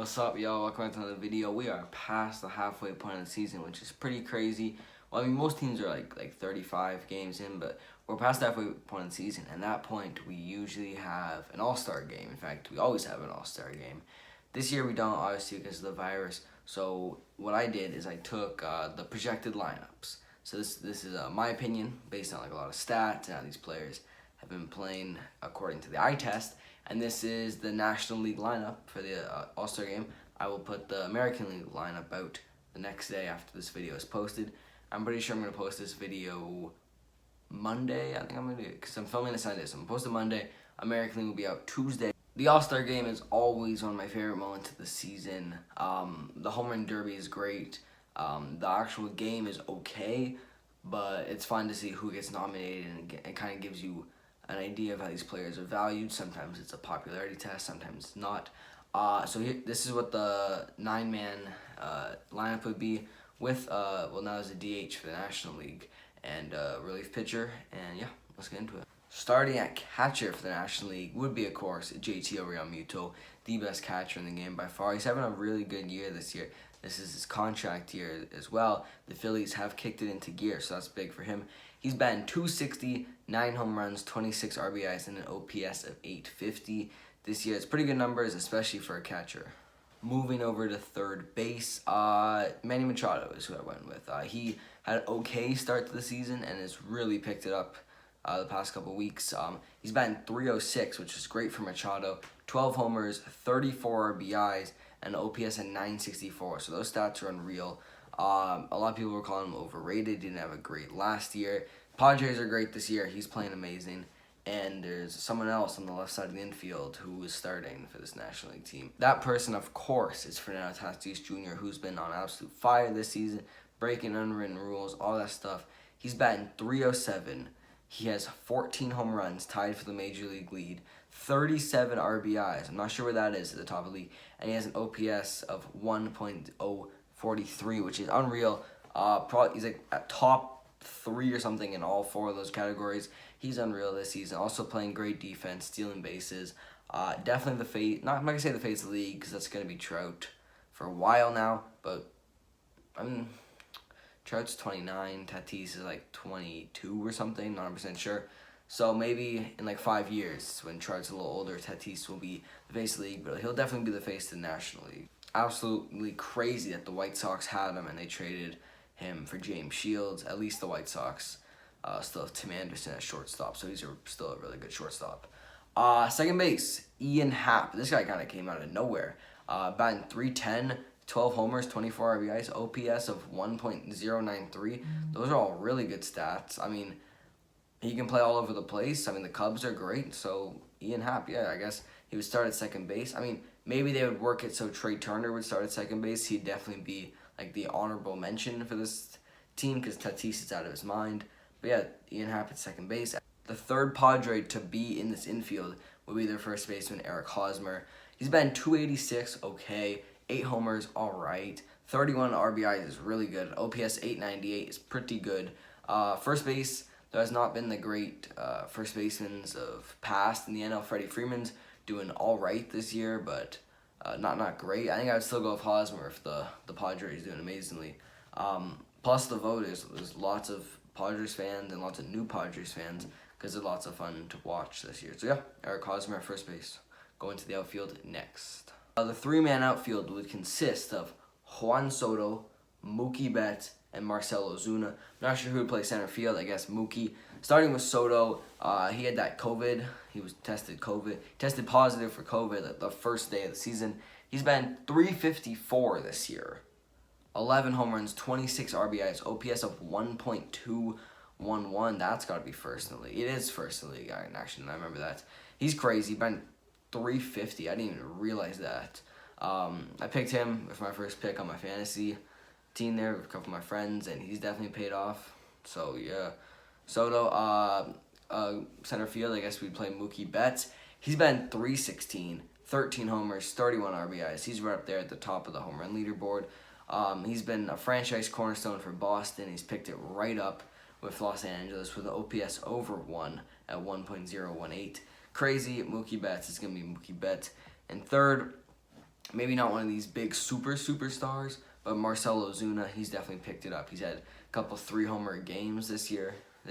What's up, y'all? Welcome back to another video. We are past the halfway point of the season, which is pretty crazy. Well, I mean, most teams are like 35 games in, but we're past the halfway point of the season. And at that point, we usually have an all-star game. In fact, we always have an all-star game. This year we don't, obviously, because of the virus. So what I did is I took the projected lineups. So this is my opinion, based on like a lot of stats and how these players have been playing according to the eye test. And this is the National League lineup for the All-Star game. I will put the American League lineup out the next day after this video is posted. I'm pretty sure I'm going to post this video Monday. I think I'm going to do it because I'm filming this Sunday. So I'm going to post it Monday. American League will be out Tuesday. The All-Star game is always one of my favorite moments of the season. The home run derby is great. The actual game is okay, but it's fun to see who gets nominated, and it kind of gives you an idea of how these players are valued. Sometimes it's a popularity test, sometimes it's not. So here, this is what the 9-man lineup would be with, well, now there's a DH for the National League and a relief pitcher, and yeah, let's get into it. Starting at catcher for the National League would be, of course, JT Realmuto, the best catcher in the game by far. He's having a really good year this year. This is his contract year as well. The Phillies have kicked it into gear, so that's big for him. He's batting .260, 9 home runs, 26 RBIs, and an OPS of .850 this year. It's pretty good numbers, especially for a catcher. Moving over to third base, Manny Machado is who I went with. He had an okay start to the season and has really picked it up the past couple weeks. He's batting .306, which is great for Machado. 12 homers, 34 RBIs, and an OPS at .964. So those stats are unreal. A lot of people were calling him overrated. Didn't have a great last year. Padres are great this year. He's playing amazing. And there's someone else on the left side of the infield who is starting for this National League team. That person, of course, is Fernando Tatis Jr., who's been on absolute fire this season, breaking unwritten rules, all that stuff. He's batting .307. He has 14 home runs, tied for the Major League lead, 37 RBIs. I'm not sure where that is at the top of the league. And he has an OPS of 1.043, which is unreal. He's like at top 3 or something in all 4 of those categories. He's unreal this season. Also playing great defense, stealing bases. Definitely the face. Not going to say the face of the league because that's going to be Trout for a while now. But I mean, Trout's 29. Tatis is like 22 or something. Not 100% sure. So maybe in like 5 years, when Trout's a little older, Tatis will be the face of the league, but he'll definitely be the face of the National League. Absolutely crazy that the White Sox had him and they traded him for James Shields. At least the White Sox still have Tim Anderson at shortstop, so he's still a really good shortstop. Second base, Ian Happ. This guy kind of came out of nowhere. Batting .310, 12 homers, 24 RBIs, OPS of 1.093. Those are all really good stats. I mean, he can play all over the place. I mean, the Cubs are great, so Ian Happ, yeah, I guess he would start at second base. I mean, maybe they would work it so Trey Turner would start at second base. He'd definitely be like the honorable mention for this team because Tatis is out of his mind. But yeah, Ian Happ at second base. The third Padre to be in this infield would be their first baseman, Eric Hosmer. He's batting .286, okay. 8 homers, all right. 31 RBIs is really good. OPS 898 is pretty good. First base, there has not been the great first basemen of past in the NL. Freddie Freeman's doing all right this year, but not great. I think I would still go with Hosmer if the Padres doing amazingly. Plus the voters, there's lots of Padres fans and lots of new Padres fans because they're lots of fun to watch this year. So yeah, Eric Hosmer at first base. Going to the outfield next. The 3-man outfield would consist of Juan Soto, Mookie Betts, and Marcell Ozuna. I'm not sure who would play center field. I guess Mookie. Starting with Soto, he had that COVID. He was tested positive for COVID the first day of the season. He's been .354 this year. 11 home runs, 26 RBIs, OPS of 1.211. That's got to be first in the league. It is first in the league, actually. I remember that. He's crazy. Been .350. I didn't even realize that. I picked him with my first pick on my fantasy team there with a couple of my friends, and he's definitely paid off. So yeah, Soto, center field, I guess we'd play Mookie Betts. He's been .316, 13 homers, 31 RBIs. He's right up there at the top of the home run leaderboard. He's been a franchise cornerstone for Boston. He's picked it right up with Los Angeles with an OPS over 1 at 1.018. Crazy. Mookie Betts is going to be Mookie Betts. And third, maybe not one of these big superstars, but Marcell Ozuna, he's definitely picked it up. He's had a couple 3-homer games this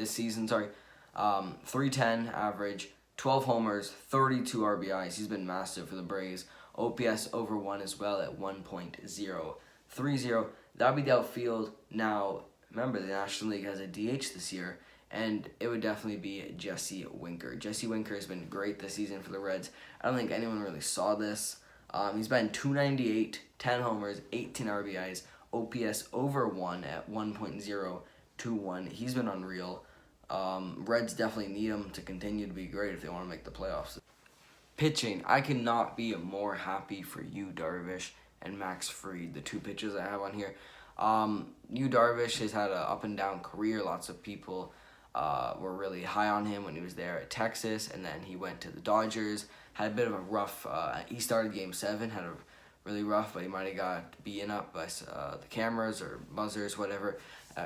season. 310 average, 12 homers, 32 RBIs. He's been massive for the Braves. OPS over 1 as well at 1.030. That'll be the outfield. Now, remember, the National League has a DH this year, and it would definitely be Jesse Winker. Jesse Winker has been great this season for the Reds. I don't think anyone really saw this. He's been 298, 10 homers, 18 RBIs, OPS over 1 at 1.021. He's been unreal. Reds definitely need him to continue to be great if they want to make the playoffs. Pitching, I cannot be more happy for Yu Darvish and Max Fried, the two pitchers I have on here. Yu Darvish has had an up and down career. Lots of people were really high on him when he was there at Texas, and then he went to the Dodgers. Had a bit of a rough. He started Game 7, had a really rough, but he might have got beaten up by the cameras or buzzers, whatever,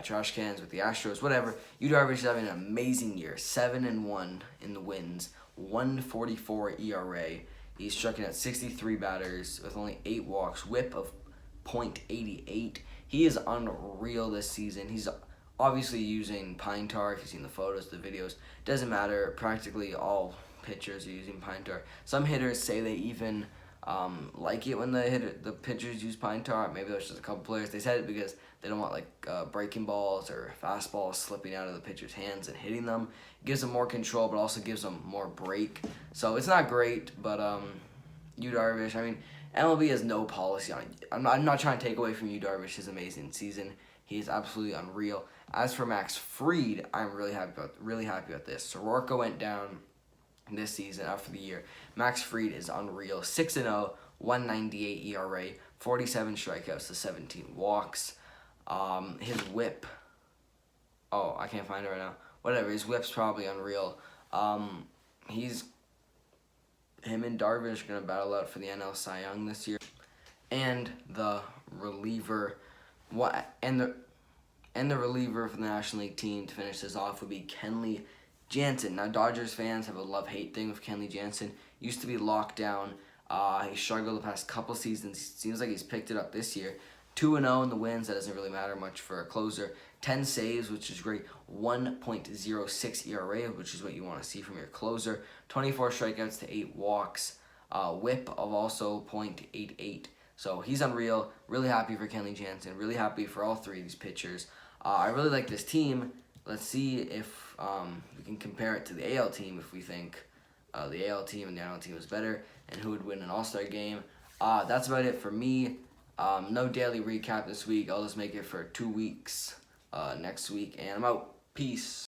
trash cans with the Astros, whatever. Yu Darvish is having an amazing year, 7-1 in the wins, 1.44 ERA. He's striking at 63 batters with only 8 walks, WHIP of .88. He is unreal this season. He's obviously using pine tar. If you've seen the photos, the videos, doesn't matter. Practically all pitchers are using pine tar. Some hitters say they even like it when the pitchers use pine tar. Maybe there's just a couple players. They said it because they don't want breaking balls or fastballs slipping out of the pitcher's hands and hitting them. It gives them more control, but also gives them more break. So it's not great, but Yu Darvish, I mean, MLB has no policy on it. I'm not trying to take away from Yu Darvish's amazing season. He is absolutely unreal. As for Max Fried, I'm really happy about this. Soroka went down this season after the year. Max Fried is unreal. 6-0, 1.98 ERA, 47 strikeouts to 17 walks. His WHIP. Oh, I can't find it right now. Whatever. His WHIP's probably unreal. Him and Darvish are gonna battle out for the NL Cy Young this year. And the reliever, the reliever for the National League team to finish this off would be Kenley Jansen. Now, Dodgers fans have a love-hate thing with Kenley Jansen. Used to be locked down. He struggled the past couple seasons. Seems like he's picked it up this year. 2-0 in the wins. That doesn't really matter much for a closer. 10 saves, which is great. 1.06 ERA, which is what you want to see from your closer. 24 strikeouts to 8 walks. WHIP of also .88. So he's unreal. Really happy for Kenley Jansen. Really happy for all three of these pitchers. I really like this team. Let's see if we can compare it to the AL team, if we think the AL team and the NL team is better, and who would win an All-Star game. That's about it for me. No daily recap this week. I'll just make it for 2 weeks next week, and I'm out. Peace.